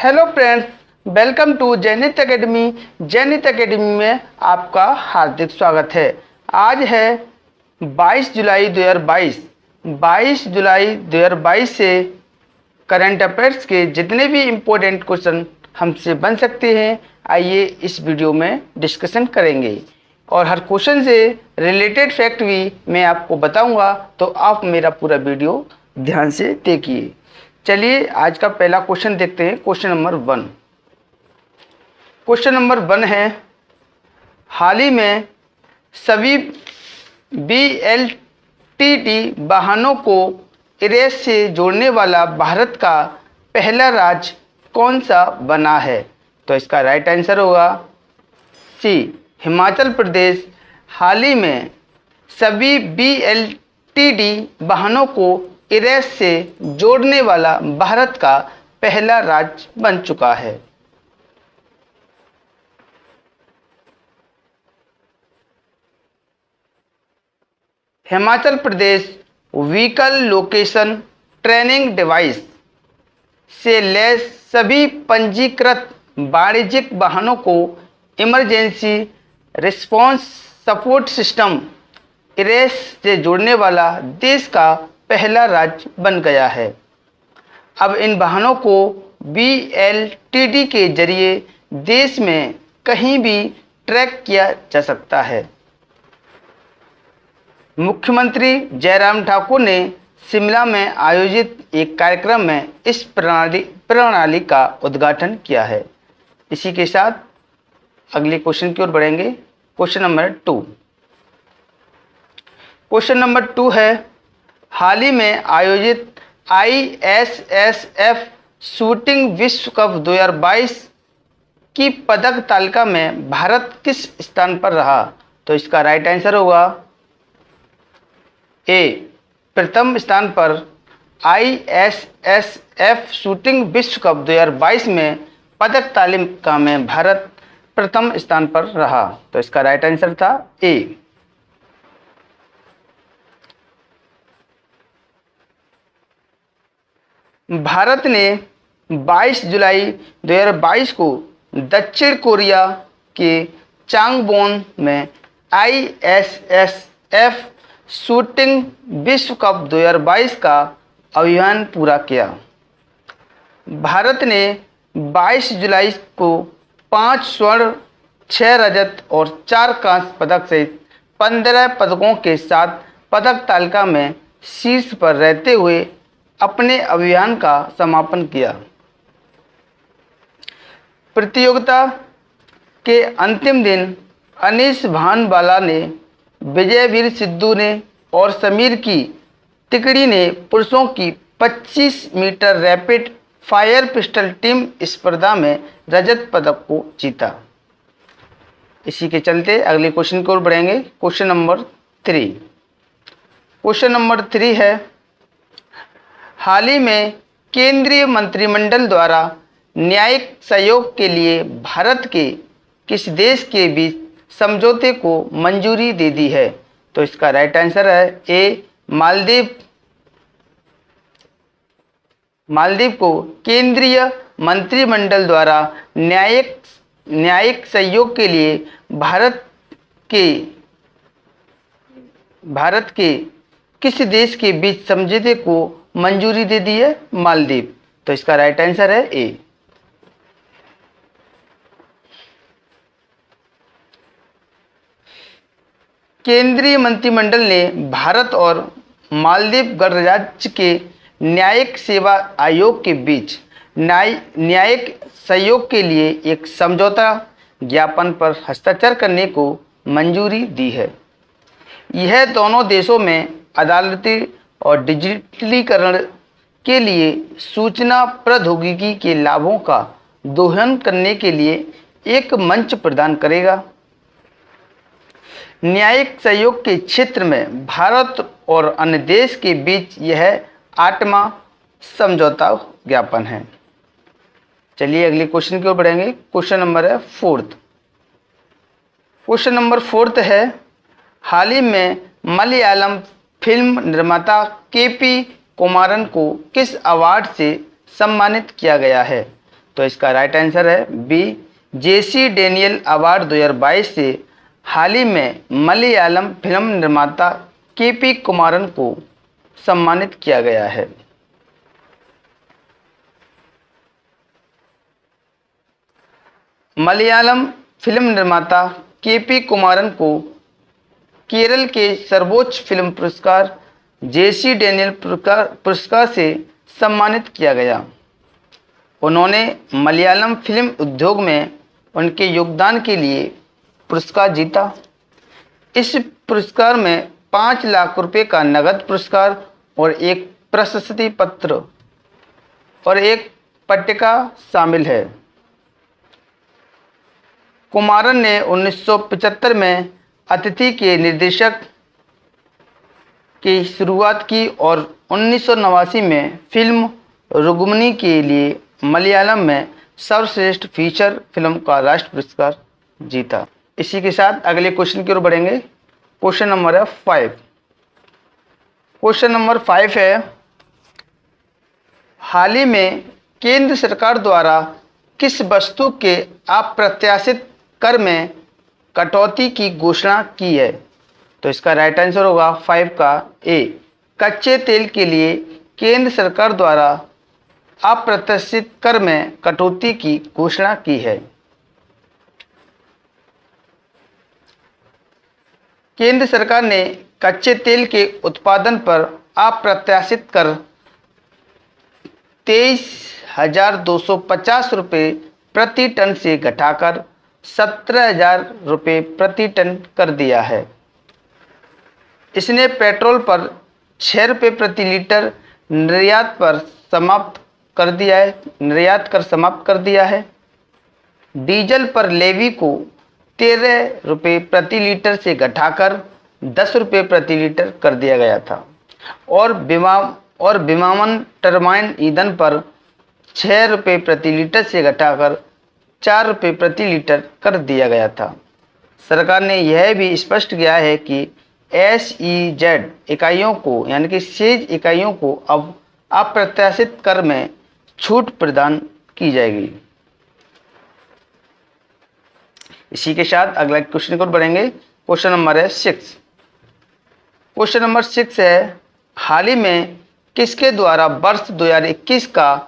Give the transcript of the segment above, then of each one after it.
Hello friends, welcome to Jainit academy. Jainit academy में आपका हार्दिक स्वागत है। आज है 22 जुलाई 2022। 22 जुलाई 2022 से करंट अफेयर्स के जितने भी इम्पोर्टेंट क्वेश्चन हमसे बन सकते हैं, आइए इस वीडियो में डिस्कशन करेंगे। और हर क्वेश्चन से रिलेटेड फैक्ट भी मैं आपको बताऊंगा, तो आप मेरा पूरा वीडियो ध्यान से देखिए। चलिए आज का पहला क्वेश्चन देखते हैं। Question number 1। क्वेश्चन नंबर 1 है, हाल ही में सभी BLTT वाहनों को इरेज से जोड़ने वाला भारत का पहला राज्य कौन सा बना है? तो इसका राइट आंसर होगा सी, हिमाचल प्रदेश। हाल ही में सभी BLTT वाहनों को इरेज से जोड़ने वाला भारत का पहला राज्य बन चुका है। Himachal Pradesh vehicle location training device से लैस सभी पंजीकृत वाणिज्यिक वाहनों को emergency response support system erase से जोड़ने वाला देश का पहला राज्य बन गया है। अब इन वाहनों को BLTT के जरिए देश में कहीं भी ट्रैक किया जा सकता है। मुख्यमंत्री जयराम ठाकुर ने शिमला में आयोजित एक कार्यक्रम में इस प्रणाली का उद्घाटन किया है। इसी के साथ अगले क्वेश्चन की ओर बढ़ेंगे। Question number 2। क्वेश्चन नंबर 2 है, हाल ही में आयोजित ISSF शूटिंग विश्व कप 2022 की पदक तालिका में भारत किस स्थान पर रहा? तो इसका राइट आंसर होगा ए, प्रथम स्थान पर। ISSF शूटिंग विश्व कप 2022 में पदक तालिका में भारत प्रथम स्थान पर रहा। तो इसका राइट आंसर था ए। भारत ने 22 जुलाई 2022 को दक्षिण कोरिया के चांगवोन में ISSF शूटिंग विश्व कप 2022 का अभियान पूरा किया। भारत ने 22 जुलाई को 5 स्वर्ण, 6 रजत और 4 कांस्य पदक सहित 15 पदकों के साथ पदक तालिका में शीर्ष पर रहते हुए अपने अभियान का समापन किया। प्रतियोगिता के अंतिम दिन अनीश भानवाला ने, विजयवीर सिद्धू ने और समीर की तिकड़ी ने पुरुषों की 25 metre rapid fire pistol team स्पर्धा में रजत पदक को जीता। इसी के चलते अगले क्वेश्चन की ओर बढ़ेंगे। Question number 3। क्वेश्चन नंबर 3 है, हाल ही में केंद्रीय मंत्रिमंडल द्वारा न्यायिक सहयोग के लिए भारत के किस देश के बीच समझौते को मंजूरी दे दी है? तो इसका राइट आंसर है ए, मालदीव। मालदीव को केंद्रीय मंत्रिमंडल द्वारा न्यायिक सहयोग के लिए भारत के किस देश के बीच समझौते को मंजूरी दे दी है? मालदीव। तो इसका राइट आंसर है ए। केंद्रीय मंत्रिमंडल ने भारत और मालदीव गणराज्य के न्यायिक सेवा आयोग के बीच न्यायिक सहयोग के लिए एक समझौता ज्ञापन पर हस्ताक्षर करने को मंजूरी दी है। यह दोनों देशों में अदालती और डिजिटलीकरण के लिए सूचना प्रौद्योगिकी के लाभों का दोहन करने के लिए एक मंच प्रदान करेगा। न्यायिक सहयोग के क्षेत्र में भारत और अन्य देश के बीच यह 8वां समझौता ज्ञापन है। चलिए अगले क्वेश्चन की ओर बढ़ेंगे। क्वेश्चन नंबर है 4। क्वेश्चन नंबर 4 है, हाल ही में मलयालम फिल्म निर्माता KP कुमारन को किस अवार्ड से सम्मानित किया गया है? तो इसका राइट आंसर है बी। जेसी डेनियल अवार्ड 2022 से हाल ही में मलयालम फिल्म निर्माता केपी कुमारन को सम्मानित किया गया है। मलयालम फिल्म निर्माता केपी कुमारन को केरल के सर्वोच्च फिल्म पुरस्कार जेसी डेनियल पुरस्कार से सम्मानित किया गया। उन्होंने मलयालम फिल्म उद्योग में उनके योगदान के लिए पुरस्कार जीता। इस पुरस्कार में 5 लाख रुपए का नगद पुरस्कार और एक प्रशस्ति पत्र और एक पट्टिका शामिल है। कुमारन ने 1975 में अतिथि के निर्देशक की शुरुआत की और 1989 में फिल्म रुग्मनी के लिए मलयालम में सर्वश्रेष्ठ फीचर फिल्म का राष्ट्रीय पुरस्कार जीता। इसी के साथ अगले क्वेश्चन की ओर बढ़ेंगे। क्वेश्चन नंबर है 5। क्वेश्चन नंबर 5 है, हाल ही में केंद्र सरकार द्वारा किस वस्तु के अप्रत्याशित कर में कटौती की घोषणा की है? तो इसका राइट आंसर होगा 5 का ए। कच्चे तेल के लिए केंद्र सरकार द्वारा अप्रत्याशित कर में कटौती की घोषणा की है। केंद्र सरकार ने कच्चे तेल के उत्पादन पर अप्रत्याशित कर 23,250 रुपये प्रति टन से घटाकर 17,000 रुपये प्रति टन कर दिया है। इसने पेट्रोल पर 6 रुपये प्रति लीटर निर्यात कर समाप्त कर दिया है। डीजल पर लेवी को 13 रुपये प्रति लीटर से घटाकर 10 रुपये प्रति लीटर कर दिया गया था और विमानन टरबाइन ईंधन पर 6 रुपये प्रति लीटर से घटाकर 4 रुपये प्रति लीटर कर दिया गया था। सरकार ने यह भी स्पष्ट किया है कि SEZ इकाइयों को यानी कि सेज इकाइयों को अब अप्रत्याशित कर में छूट प्रदान की जाएगी। इसी के साथ अगला क्वेश्चन को बढ़ेंगे। क्वेश्चन नंबर है 6। क्वेश्चन नंबर 6 है, हाल ही में किसके द्वारा वर्ष 2021 का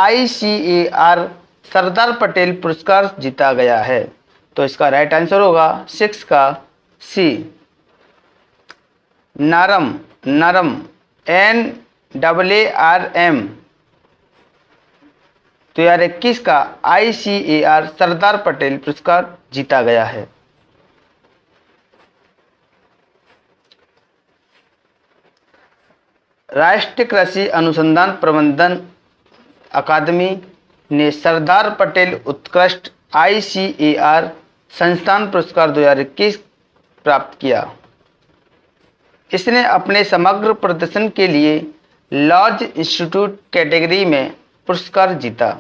ICAR सरदार पटेल पुरस्कार जीता गया है? तो इसका राइट आंसर होगा 6 का सी। नारम NAARM 2021 का ICAR सरदार पटेल पुरस्कार जीता गया है। राष्ट्रीय कृषि अनुसंधान प्रबंधन अकादमी ने सरदार पटेल उत्कृष्ट ICAR संस्थान पुरस्कार 2021 प्राप्त किया। इसने अपने समग्र प्रदर्शन के लिए लार्ज इंस्टीट्यूट कैटेगरी में पुरस्कार जीता।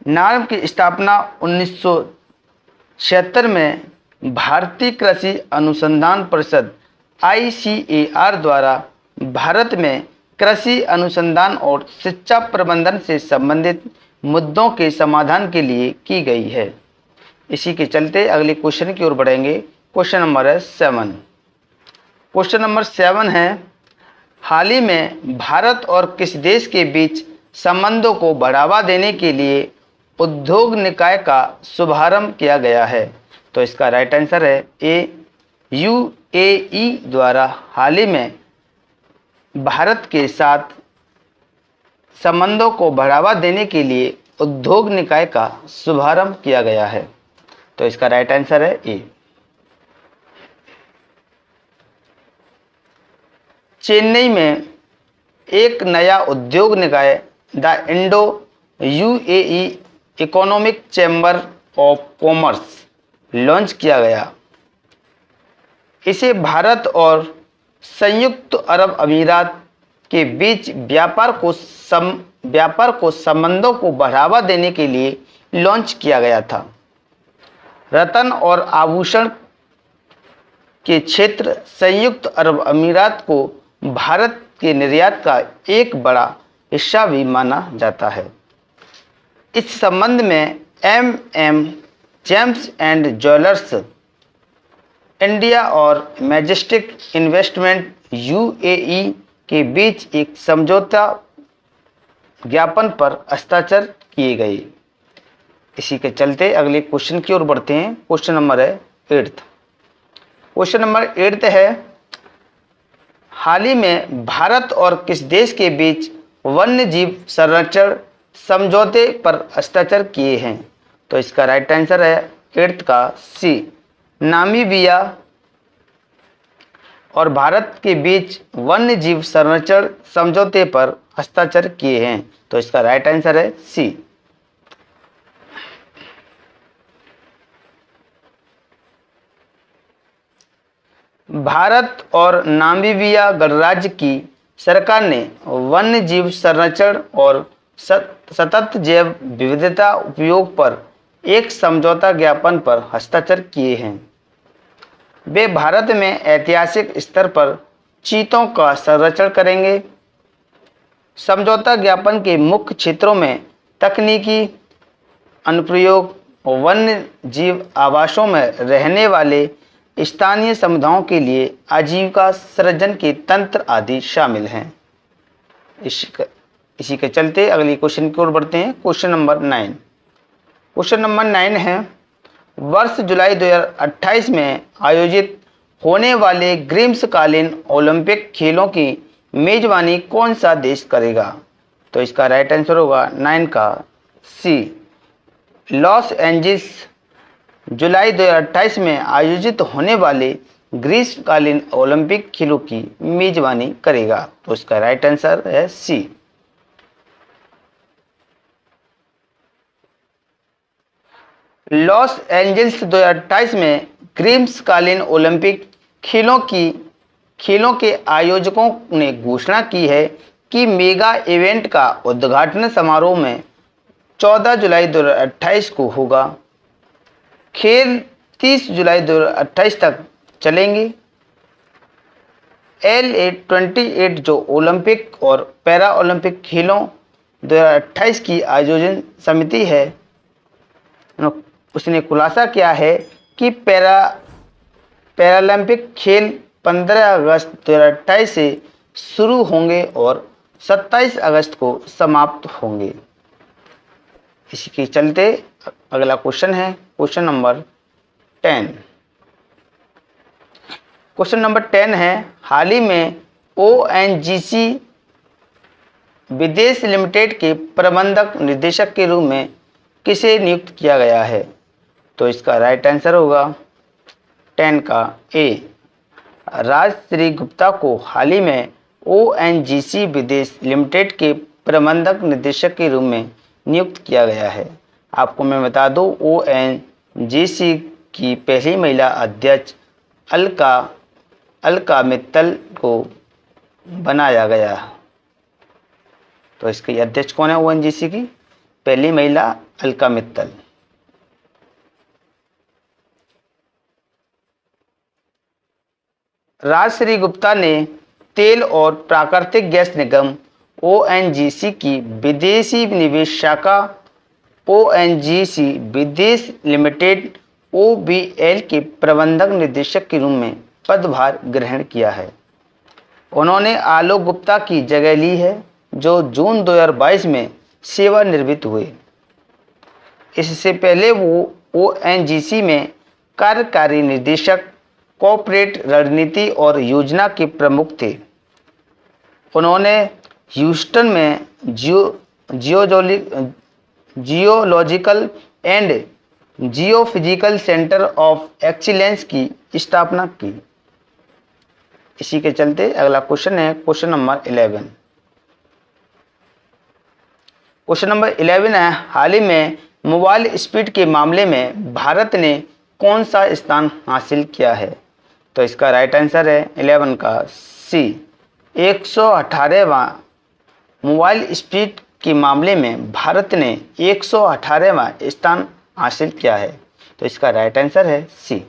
नार्म की स्थापना 1976 में भारतीय कृषि अनुसंधान परिषद ICAR द्वारा भारत में कृषि अनुसंधान और शिक्षा प्रबंधन से संबंधित मुद्दों के समाधान के लिए की गई है। इसी के चलते अगले क्वेश्चन की ओर बढ़ेंगे। क्वेश्चन नंबर है 7। क्वेश्चन नंबर 7 है, हाल ही में भारत और किस देश के बीच संबंधों को बढ़ावा देने के लिए उद्योग निकाय का शुभारंभ किया गया है? तो इसका राइट आंसर है ए। UAE द्वारा हाल ही में भारत के साथ संबंधों को बढ़ावा देने के लिए उद्योग निकाय का शुभारंभ किया गया है। तो इसका राइट आंसर है ए। चेन्नई में एक नया उद्योग निकाय the Indo UAE economic chamber of commerce launch किया गया। इसे भारत और संयुक्त अरब अमीरात के बीच व्यापार को संबंधों को बढ़ावा देने के लिए लॉन्च किया गया था। रत्न और आभूषण के क्षेत्र संयुक्त अरब अमीरात को भारत के निर्यात का एक बड़ा हिस्सा भी माना जाता है। इस संबंध में MM James and jewellers India और मैजेस्टिक इन्वेस्टमेंट UAE के बीच एक समझौता ज्ञापन पर हस्ताक्षर किए गए। इसी के चलते अगले क्वेश्चन की ओर बढ़ते हैं। क्वेश्चन नंबर है 8th। क्वेश्चन नंबर 8th है, हाल ही में भारत और किस देश के बीच वन्य जीव संरक्षण समझौते पर हस्ताक्षर किए हैं? तो इसका राइट आंसर है 8th का C, नामीबिया और भारत के बीच वन्य जीव संरक्षण समझौते पर हस्ताक्षर किए हैं। तो इसका राइट आंसर है C। भारत और नामीबिया गणराज्य की सरकार ने वन्य जीव संरक्षण और सतत जैव विविधता उपयोग पर एक समझौता ज्ञापन पर हस्ताक्षर किए हैं। वे भारत में ऐतिहासिक स्तर पर चीतों का संरक्षण करेंगे। समझौता ज्ञापन के मुख्य क्षेत्रों में तकनीकी अनुप्रयोग, वन्य जीव आवासों में रहने वाले स्थानीय समुदायों के लिए आजीविका सृजन के तंत्र आदि शामिल हैं। इसी के चलते अगले क्वेश्चन की ओर बढ़ते हैं। Question number 9। क्वेश्चन नंबर 9 है, वर्ष जुलाई 2028 में आयोजित होने वाले ग्रीष्मकालीन ओलंपिक खेलों की मेजबानी कौन सा देश करेगा? तो इसका राइट आंसर होगा 9 का C, लॉस एंजिल्स। जुलाई 2028 में आयोजित होने वाले ग्रीष्मकालीन ओलंपिक खेलों की मेजबानी करेगा। तो इसका राइट आंसर है C। लॉस एंजिल्स 2028 में ग्रीष्मकालीन ओलंपिक खेलों के आयोजकों ने घोषणा की है कि मेगा इवेंट का उद्घाटन समारोह में 14 जुलाई 2028 को होगा। खेल 30 जुलाई 2028 तक चलेंगे। LA28 जो ओलंपिक और पैरा ओलंपिक खेलों 2028 की आयोजन समिति है, उसने खुलासा किया है कि पैरालंपिक खेल 15 अगस्त 2028 से शुरू होंगे और 27 अगस्त को समाप्त होंगे। इसी के चलते अगला क्वेश्चन है क्वेश्चन नंबर 10। क्वेश्चन नंबर 10 है, हाल ही में ONGC विदेश लिमिटेड के प्रबंधक निदेशक के रूप में किसे नियुक्त किया गया है? तो इसका राइट आंसर होगा 10 का A, राजश्री गुप्ता को हाल ही में ONGC विदेश लिमिटेड के प्रबंधक निदेशक के रूप में नियुक्त किया गया है। आपको मैं बता दूं, ONGC की पहली महिला अध्यक्ष अलका मित्तल को बनाया गया। तो इसकी अध्यक्ष कौन है? ONGC की पहली महिला अलका मित्तल। राजश्री गुप्ता ने तेल और प्राकृतिक गैस निगम ONGC की विदेशी निवेश शाखा ONGC विदेश लिमिटेड OVL के प्रबंधक निदेशक के रूप में पदभार ग्रहण किया है। उन्होंने आलोक गुप्ता की जगह ली है, जो जून 2022 में सेवानिवृत्त हुए। इससे पहले वो ONGC में कार्यकारी निदेशक, कॉर्पोरेट रणनीति और योजना के प्रमुख थे। उन्होंने ह्यूस्टन में geological and geophysical centre of excellence की स्थापना की। इसी के चलते अगला क्वेश्चन है क्वेश्चन नंबर 11। क्वेश्चन नंबर 11 है, हाल ही में मोबाइल स्पीड के मामले में भारत ने कौन सा स्थान हासिल किया है? तो इसका राइट आंसर है 11 का C, 118वां। मोबाइल स्पीड के मामले में भारत ने 118वां स्थान हासिल किया है। तो इसका राइट आंसर है C।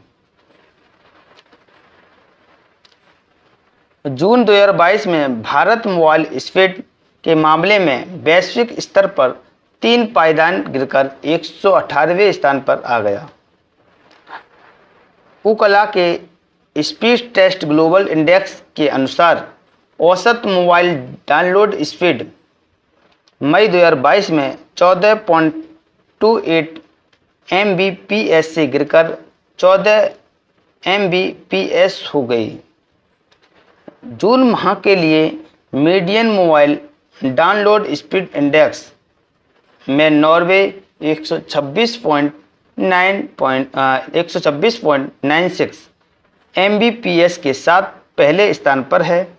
जून 2022 में भारत मोबाइल स्पीड के मामले में वैश्विक स्तर पर 3 पायदान गिरकर 118वें स्थान पर आ गया। उकला के स्पीड टेस्ट ग्लोबल इंडेक्स के अनुसार औसत मोबाइल डाउनलोड स्पीड मई 2022 में 14.28 Mbps से गिरकर 14 Mbps हो गई। जून माह के लिए median mobile download speed index में नॉर्वे 126.96 Mbps के साथ पहले स्थान पर है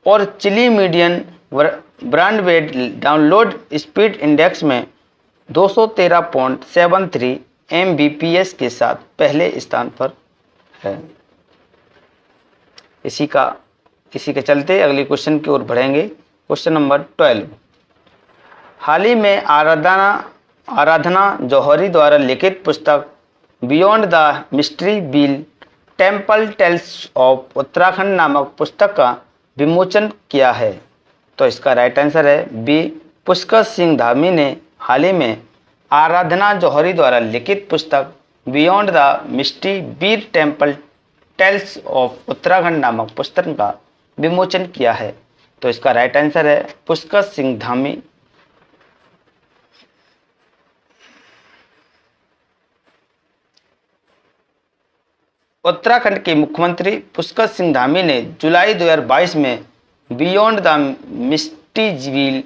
और Chile median broadband download speed index में 213.73 Mbps के साथ पहले स्थान पर है। इसी के चलते अगले क्वेश्चन की ओर बढ़ेंगे। Question number 12। हाल ही में आराधना जौहरी द्वारा लिखित पुस्तक beyond the mystery hill temple tales of Uttarakhand नामक पुस्तक का विमोचन किया है। तो इसका राइट आंसर है बी। पुष्कर सिंह धामी ने हाल ही में आराधना जौहरी द्वारा लिखित पुस्तक beyond the mystery hill temple tales of Uttarakhand नामक पुस्तक का विमोचन किया है। तो इसका राइट आंसर है पुष्कर सिंह धामी। उत्तराखंड के मुख्यमंत्री पुष्कर सिंह धामी ने जुलाई 2022 में beyond the mysteries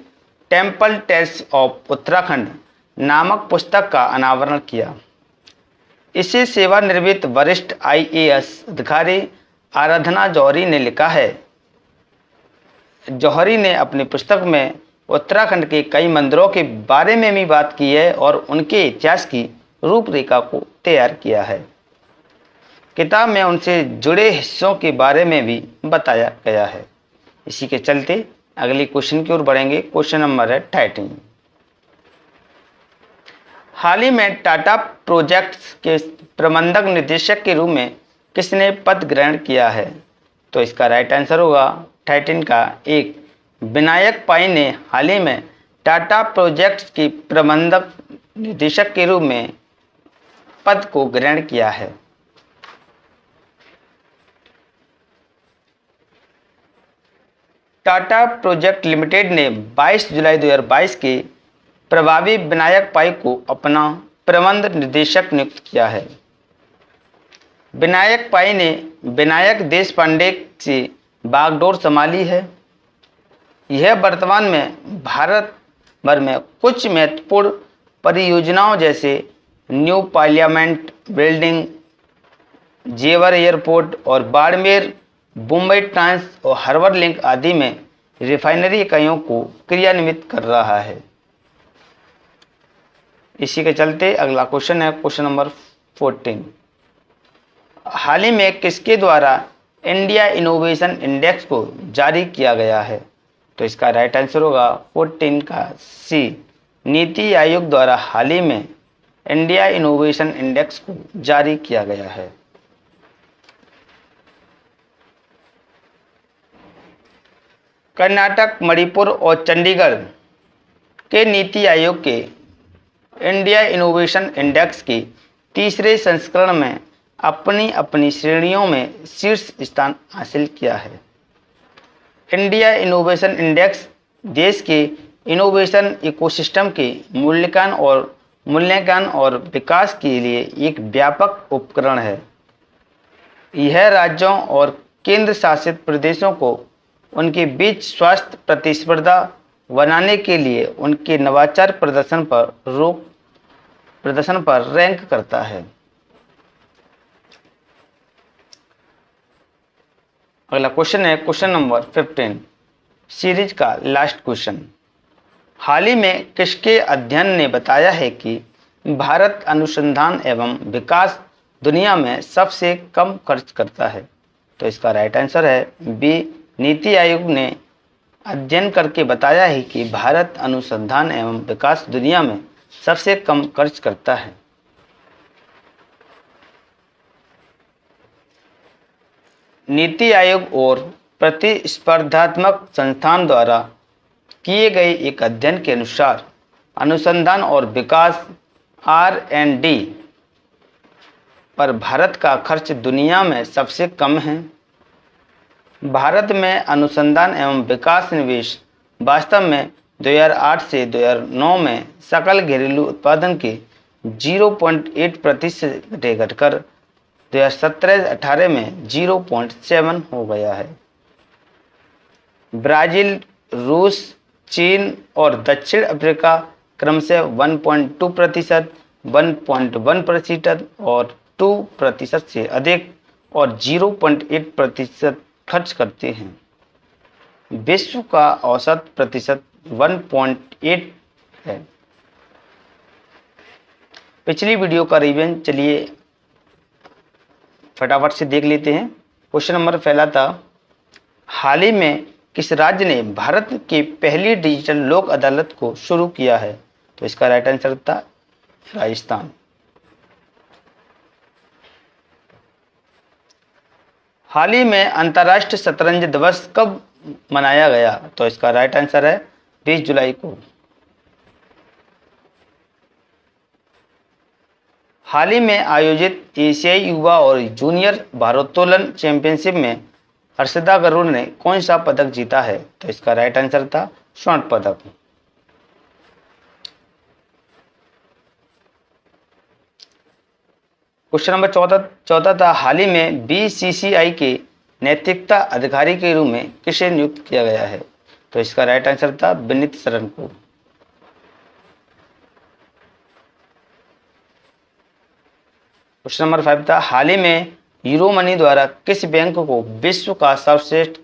temple tales of Uttarakhand नामक पुस्तक का अनावरण किया। इसे सेवानिवृत्त वरिष्ठ IAS अधिकारी आराधना जौहरी ने लिखा है। जौहरी ने अपनी पुस्तक में उत्तराखंड के कई मंदिरों के बारे में भी बात की है और उनके इतिहास की रूपरेखा को तैयार किया है। किताब में उनसे जुड़े हिस्सों के बारे में भी बताया गया है। इसी के चलते अगले क्वेश्चन की ओर बढ़ेंगे। क्वेश्चन नंबर है 13। हाल ही में टाटा प्रोजेक्ट्स के प्रबंधक निदेशक के रूप में किसने पद ग्रहण किया है? तो इसका राइट आंसर होगा 13 का 1 विनायक पाई ने हाल ही में टाटा प्रोजेक्ट्स के प्रबंधक निदेशक के रूप में पद को ग्रहण किया है। टाटा प्रोजेक्ट लिमिटेड ने 22 जुलाई 2022 के प्रभावी विनायक पाई को अपना प्रबंध निदेशक नियुक्त किया है। विनायक पाई ने विनायक देशपांडे से बागडोर संभाली है। यह वर्तमान में भारत भर में कुछ महत्वपूर्ण परियोजनाओं जैसे न्यू पार्लियामेंट बिल्डिंग, जेवर एयरपोर्ट और बाड़मेर मुंबई ट्रांस और हार्बर लिंक आदि में रिफाइनरी इकाइयों को क्रियान्वित कर रहा है। इसी के चलते अगला क्वेश्चन है क्वेश्चन नंबर 14। हाल ही में किसके द्वारा इंडिया इनोवेशन इंडेक्स को जारी किया गया है? तो इसका राइट आंसर होगा 14 का सी नीति आयोग द्वारा हाल ही में इंडिया इनोवेशन इंडेक्स को जारी किया गया है। कर्नाटक, मणिपुर और चंडीगढ़ के नीति आयोग के इंडिया इनोवेशन इंडेक्स के तीसरे संस्करण में अपनी अपनी श्रेणियों में शीर्ष स्थान हासिल किया है। इंडिया इनोवेशन इंडेक्स देश के इनोवेशन इकोसिस्टम के मूल्यांकन और विकास के लिए एक व्यापक उपकरण है। यह राज्यों और केंद्र शासित प्रदेशों को उनके बीच स्वास्थ्य प्रतिस्पर्धा बनाने के लिए उनके नवाचार प्रदर्शन पर रैंक करता है। अगला क्वेश्चन है क्वेश्चन नंबर 15 सीरीज का लास्ट क्वेश्चन। हाल ही में किसके अध्ययन ने बताया है कि भारत अनुसंधान एवं विकास दुनिया में सबसे कम खर्च करता है? तो इसका राइट आंसर है बी नीति आयोग ने अध्ययन करके बताया है कि भारत अनुसंधान एवं विकास दुनिया में सबसे कम खर्च करता है। नीति आयोग और प्रतिस्पर्धात्मक संस्थान द्वारा किए गए एक अध्ययन के अनुसार अनुसंधान और विकास R&D पर भारत का खर्च दुनिया में सबसे कम है। भारत में अनुसंधान एवं विकास निवेश वास्तव में 2008 से 2009 में सकल घरेलू उत्पादन के 0.8% से घटकर 2017-18 में 0.7 हो गया है। ब्राजील, रूस, चीन और दक्षिण अफ्रीका क्रमशः 1.2%, 1.1% और 2% से अधिक और 0.8% खर्च करते हैं। विश्व का औसत प्रतिशत 1.8 है। पिछली वीडियो का रिवीजन चलिए फटाफट से देख लेते हैं। क्वेश्चन नंबर पहला था, हाल ही में किस राज्य ने भारत की पहली डिजिटल लोक अदालत को शुरू किया है? तो इसका राइट आंसर था राजस्थान। हाल ही में अंतर्राष्ट्रीय शतरंज दिवस कब मनाया गया? तो इसका राइट आंसर है 20 जुलाई को। हाल ही में आयोजित एशियाई युवा और जूनियर भारोत्तोलन चैंपियनशिप में हर्षदा गरुड़ ने कौन सा पदक जीता है? तो इसका राइट आंसर था स्वर्ण पदक। क्वेश्चन नंबर चौथा था, हाल ही में BCCI के नैतिकता अधिकारी के रूप में किसे नियुक्त किया गया है? तो इसका राइट आंसर था विनीत शरण को। क्वेश्चन नंबर 5 था, हाल ही में यूरोमनी द्वारा किस बैंक को विश्व का सर्वश्रेष्ठ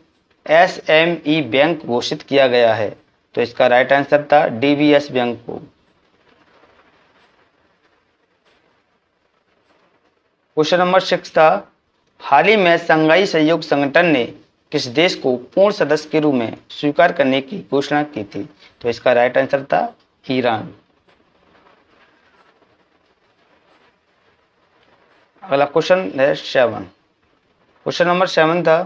SME बैंक घोषित किया गया है? तो इसका राइट आंसर था DBS बैंक को। क्वेश्चन नंबर 6 था, हाल ही में शंघाई सहयोग संगठन ने किस देश को पूर्ण सदस्य के रूप में स्वीकार करने की घोषणा की थी? तो इसका राइट आंसर था ईरान। अगला क्वेश्चन है 7। क्वेश्चन नंबर 7 था,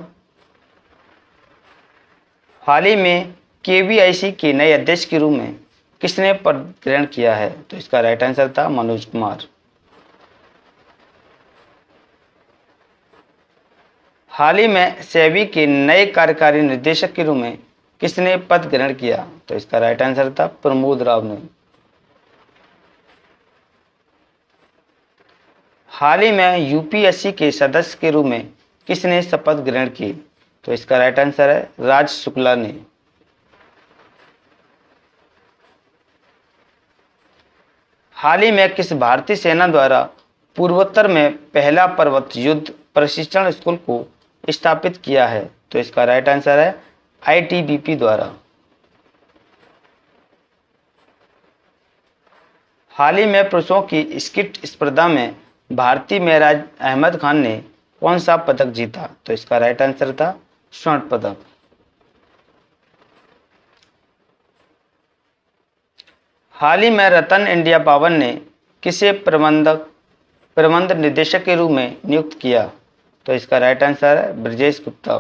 हाल ही में KVIC के नए अध्यक्ष के रूप में किसने पद ग्रहण किया है? तो इसका राइट आंसर था मनोज कुमार। हाल ही में सेबी के नए कार्यकारी निर्देशक के रूप में किसने पद ग्रहण किया? तो इसका राइट आंसर था प्रमोद राव ने। हाल ही में UPSC के सदस्य के रूप में किसने शपथ ग्रहण की? तो इसका राइट आंसर है राज शुक्ला ने। हाल ही में किस भारतीय सेना द्वारा पूर्वोत्तर में पहला पर्वत युद्ध प्रशिक्षण स्कूल को स्थापित किया है? तो इसका राइट आंसर है ITBP द्वारा। हाल ही में पुरुषों की स्किट स्पर्धा में भारतीय मेराज अहमद खान ने कौन सा पदक जीता? तो इसका राइट आंसर था स्वर्ण पदक। हाल ही में रतन इंडिया पावर ने किसे प्रबंध निदेशक के रूप में नियुक्त किया? तो इसका राइट आंसर है ब्रजेश गुप्ता।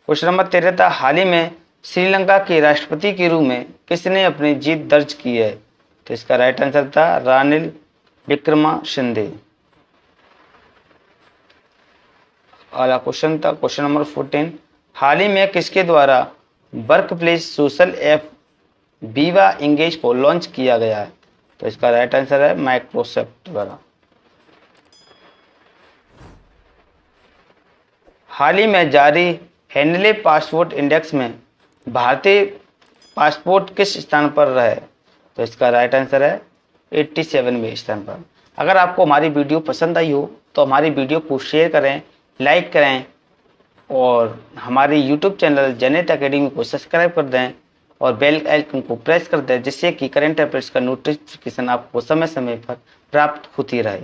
क्वेश्चन नंबर 13 था, हाल ही में श्रीलंका के राष्ट्रपति के रूप में किसने अपनी जीत दर्ज की है? तो इसका राइट आंसर था रानिल विक्रमासिंघे। अगला क्वेश्चन था क्वेश्चन नंबर 14, हाल ही में किसके द्वारा work place social app Viva engage को लॉन्च किया गया है? तो इसका राइट आंसर है माइक्रोसॉफ्ट द्वारा। हाल ही में जारी हैंडले पासपोर्ट इंडेक्स में भारतीय पासपोर्ट किस स्थान पर रहे? तो इसका राइट आंसर है 87वें स्थान पर। अगर आपको हमारी वीडियो पसंद आई हो तो हमारी वीडियो को शेयर करें, लाइक करें और हमारे YouTube चैनल जनहित एकेडमी को सब्सक्राइब कर दें और बेल आइकन को प्रेस कर दें, जिससे कि करंट अफेयर्स का नोटिफिकेशन आपको समय समय पर प्राप्त होती रहे।